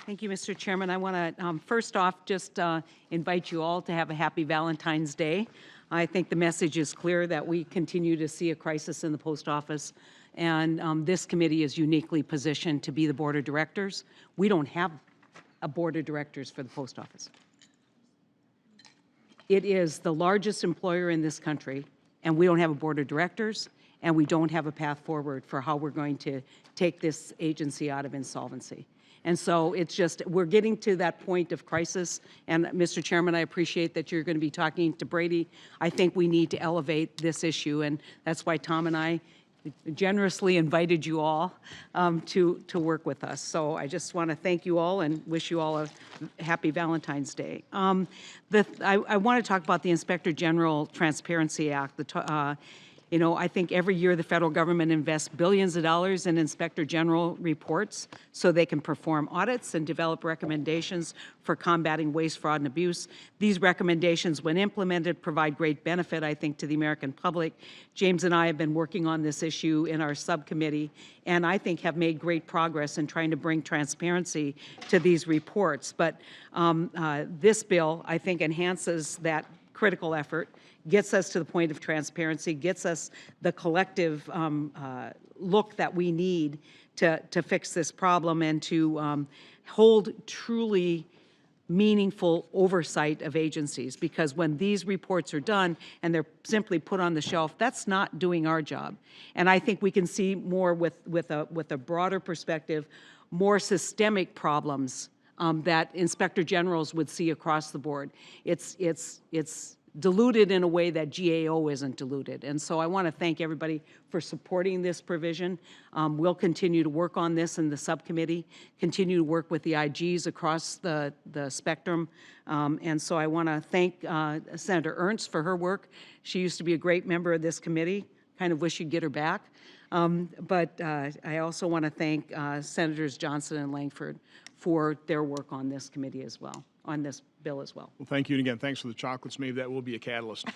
Thank you, Mr. Chairman. I want to first off just invite you all to have a happy Valentine's Day. I think the message is clear that we continue to see a crisis in the post office, and this committee is uniquely positioned to be the board of directors. We don't have a board of directors for the post office. It is the largest employer in this country, and we don't have a board of directors, and we don't have a path forward for how we're going to take this agency out of insolvency. And so it's just, we're getting to that point of crisis. And Mr. Chairman, I appreciate that you're going to be talking to Brady. I think we need to elevate this issue, and that's why Tom and I generously invited you all to work with us. So I just want to thank you all and wish you all a happy Valentine's Day. I want to talk about the Inspector General Transparency Act. You know, I think every year the federal government invests billions of dollars in Inspector General reports so they can perform audits and develop recommendations for combating waste, fraud, and abuse. These recommendations, when implemented, provide great benefit, I think, to the American public. James and I have been working on this issue in our subcommittee, and I think have made great progress in trying to bring transparency to these reports. But this bill, I think, enhances that critical effort, gets us to the point of transparency, gets us the collective look that we need to fix this problem and to hold truly meaningful oversight of agencies. Because when these reports are done and they're simply put on the shelf, that's not doing our job. And I think we can see more with a broader perspective, more systemic problems that inspector generals would see across the board. It's diluted in a way that GAO isn't diluted. And so I want to thank everybody for supporting this provision. We'll continue to work on this in the subcommittee, continue to work with the IGs across the spectrum. And so I want to thank Senator Ernst for her work. She used to be a great member of this committee. Kind of wish you'd get her back. But I also want to thank Senators Johnson and Langford for their work on this committee as well, on this bill as well. Well, thank you, and again, thanks for the chocolates. Maybe that will be a catalyst.